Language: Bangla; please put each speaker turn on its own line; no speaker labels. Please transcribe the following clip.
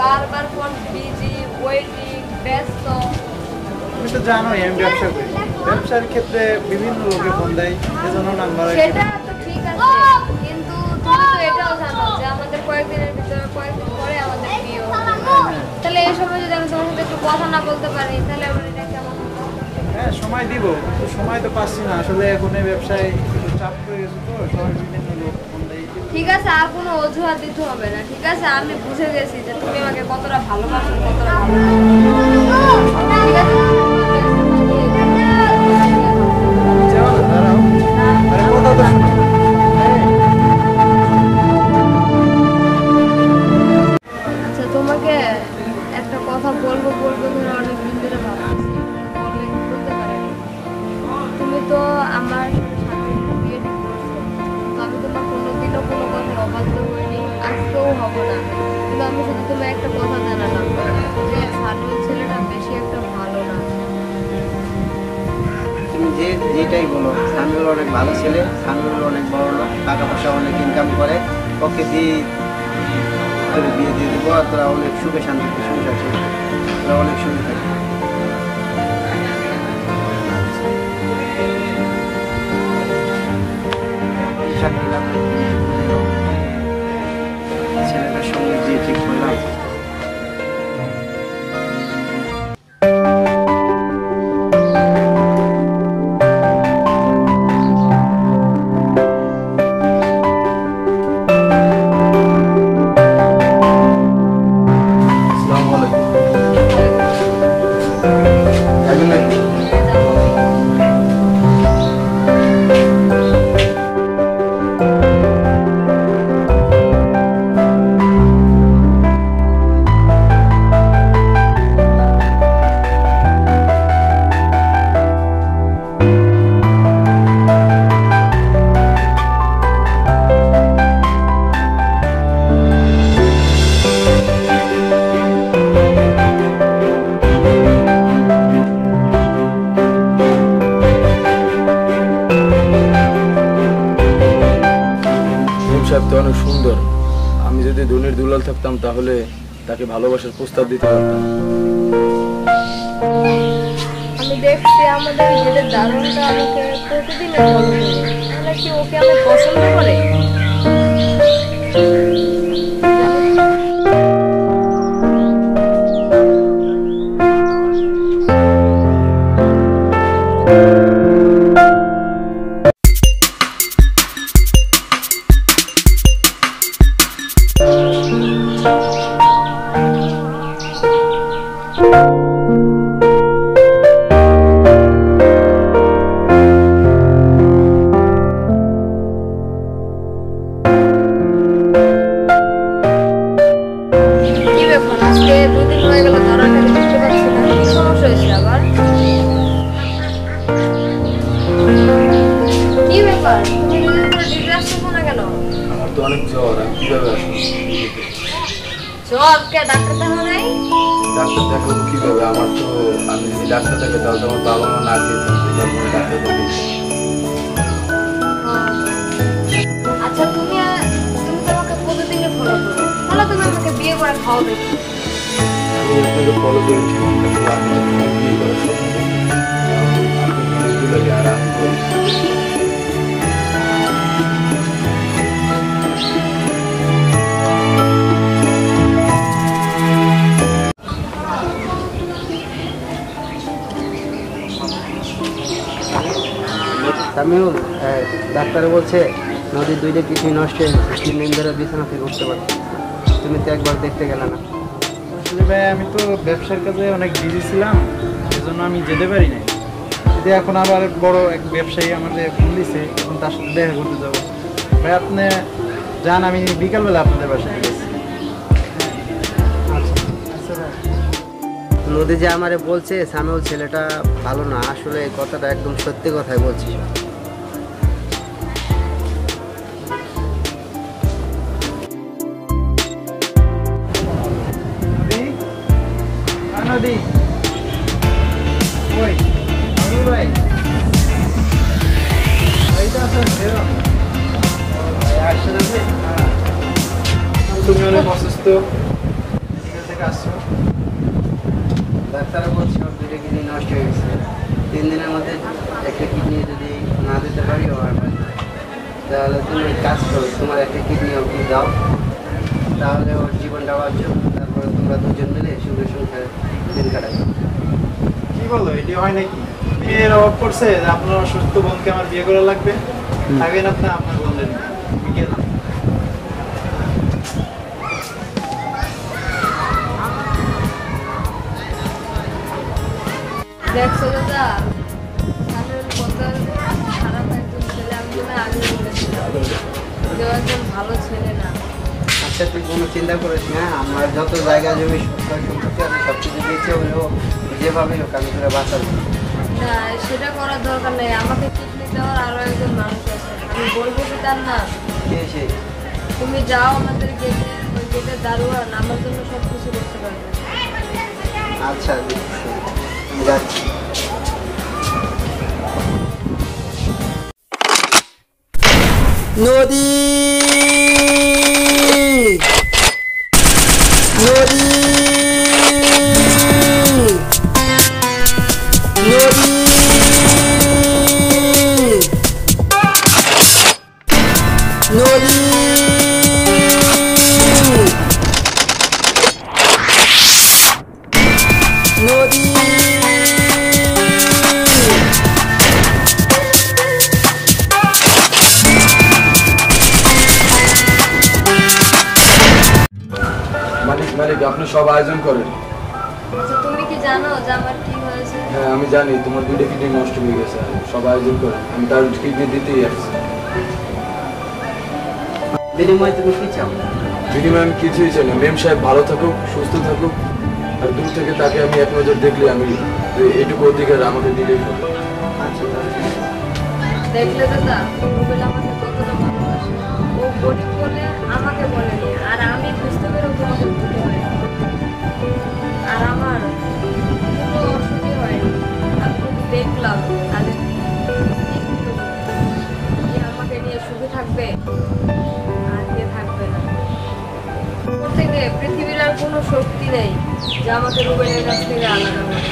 বারবার ফোন বিজি, ওয়েটিং, ব্যস্ত।
তুমি তো জানোই আমি ব্যবসা করি, ব্যবসার ক্ষেত্রে বিভিন্ন লোকে ফোন দেয়, এজন্য নাম্বার।
সেটা তো ঠিক আছে, কিন্তু তুমি তো এটাও জানো যে আমাদের কয়েকদিন পরে আমাদের বিয়ে হবে। তাহলে এই সময় যদি আমি তোমার সাথে একটু কথা না বলতে পারি তাহলে আমার এটা কেমন?
হ্যাঁ সময় দিব, কিন্তু সময় তো পাচ্ছি না আসলে, এখন এই ব্যবসায় চাপ পড়ে গেছে তো, সবাই বিভিন্ন লোক ফোন দেয়।
ঠিক আছে, আর কোনো অজুহাত দিতে হবে না, ঠিক আছে? আমি বুঝে গেছি যে তুমি আমাকে কতটা ভালোবাসো, কতটা ঠিক আছে। আচ্ছা তোমাকে একটা কথা বলবো ধরে অনেক দিন ধরে ভাবতেছি, বলতে পারিনি। তুমি তো আমার সাথে বিয়ে করছো, তো আমি তোমার কোনোদিনও কোনো কথা অবাধ্য হইনি, আজকেও হব না। কিন্তু আমি শুধু তোমার একটা কথা জানালাম যে সানুর ছেলেটা বেশি একটা ভালো না।
তুমি যেটাই বলো, সানুর অনেক ভালো ছেলে, সানুর অনেক বড় লোক, টাকা পয়সা অনেক ইনকাম করে, ওকে দিয়ে বিয়ে দিয়ে দেবো, আর তোরা অনেক সুখে শান্তিতে সংসার করবি, তোরা অনেক সুখে থাকবি। ছেলেটার সঙ্গে যে ঠিক করলাম।
অনেক সুন্দর, আমি যদি ধনির দুলাল থাকতাম তাহলে তাকে ভালোবাসার প্রস্তাব দিতে পারতাম।
আমি দেখছি আমাদের নিজেদের দারুণটা আমাকে প্রতিদিন ফলো করে, তাহলে কি ওকে আমি পছন্দ করে?
অনেক জ্বর, আমি কিভাবে আসবো?
জ্বর কে ডাক্তার দেখানো নাই?
ডাক্তার দেখাবো কিভাবে? আমার তো, আমি যদি ডাক্তার দেখে তাহলে তো আমার বাবা মা না খেয়ে থাকবে, ডাক্তার দেখে।
আচ্ছা তুমি তো আমাকে প্রতিদিনই ফলো করো, তাহলে তুমি আমাকে বিয়ে করে খাওয়াবে।
আমি আপনাকে ফলো করি ঠিক আছে, আপনি বিয়ে করার স্বপ্ন দেখি, আপনি লাগে আর আমি করি।
তামিউল, ডাক্তার বলছে নদীর দুইটা কিছুই নষ্ট হয়ে গেছে, 3 দিন ধরে বিছানা থেকে উঠতে পারছে। তুমি তো একবার দেখতে গেলে না?
আসলে ভাই আমি তো ব্যবসার কাজে অনেক বিজি ছিলাম, সেজন্য আমি যেতে পারি নাই। যদি এখন আবার বড় এক ব্যবসায়ী আমাদের ফোন দিছে, এখন তার সাথে দেখা করতে যাবো। ভাই আপনি যান, আমি বিকালবেলা আপনাদের বাসায় গেছি। আচ্ছা ভাই।
নদী যে আমারে বলছে সামিউল ছেলেটা ভালো না, আসলে এই কথাটা একদম সত্যি কথাই বলছি।
নদী ওই ভাই তুমি অনেক অসুস্থ, আমাকে আসছো?
ডাক্তাররা বলছে ওর 2টা কিডনি নষ্ট হয়ে গেছে, 3 দিনের মধ্যে একটা কিডনি যদি না দিতে পারি ও আর বাঁচবে না। তাহলে তুমি এক কাজ করো, তোমার একটা কিডনি ওকে দাও, তাহলে ওর জীবনটা বাঁচবে। তারপরে তোমরা দুজন মিলে সুখে সংসারে দিন কাটাবে।
কি বলো, এটি হয় নাকি? মেয়ের অভাব পড়ছে যে আপনার অসুস্থ বোনকে আমার বিয়ে করা লাগবে? থাকবেন আপনি আপনার বোনদের নিয়ে। আমি গেলাম।
দেখছো দাদা, সামনের কত খারাপ একজন ছেলে। আমি তো আগে বলেছিলাম যে ও একজন ভালো ছেলে না।
আচ্ছা তুই কোনো চিন্তা করিস না, আমার যত জায়গা জমি সম্পত্তি আছে সব কিছু দিয়েছে, হলেও যেভাবে হোক আমি তোরা বাঁচাবো।
না, সেটা করার দরকার নেই। আমাকে কিডনি দেওয়ার আরো একজন মানুষ আছে, আমি বলবো কি তার না?
কে সে?
তুমি যাও আমাদের গেটে, ওই গেটের দারোয়ান আমার জন্য সব কিছু করতে পারবে।
আচ্ছা দেখছি, আমি যাচ্ছি। নদী নদী নদী নদী নদী
মালিক মালিক আপনি সব আয়োজন করেন।
আচ্ছা, তুমি কি জানো যে আমার কি হয়েছে?
হ্যাঁ আমি জানি তোমার 2টা কিডনি নষ্ট হয়ে গেছে, সব আয়োজন করেন। আমি তার কিডনি দিতেই আসছি।
বিনিময়ে তুমি কি চাও?
বিনিময়ে আমি কিছুই চাই না, মেম সাহেব ভালো থাকুক, সুস্থ থাকুক, আর দূর থেকে তাকে আমি এক নজর দেখলে আমি এইটুকু অধিকার আমাকে দিলেই হবে।
আচ্ছা তাহলে
দেখলে দাদা, রুবেল আমাকে কতটা ভালোবাসে। ও গরিব বলে আমাকে বলেনি, আর আমি বুঝতে পেরেও তোমাকে বলতে পারি। আর আমার কোনো অসুখই হয়নি। আমি কিন্তু দেখলাম তাদের কি আমাকে নিয়ে সুখে থাকবে আর কে থাকবে না। ওর থেকে পৃথিবীর আর কোনো শক্তি নেই যে আমাকে রুবেলের কাছ থেকে আলাদা করে।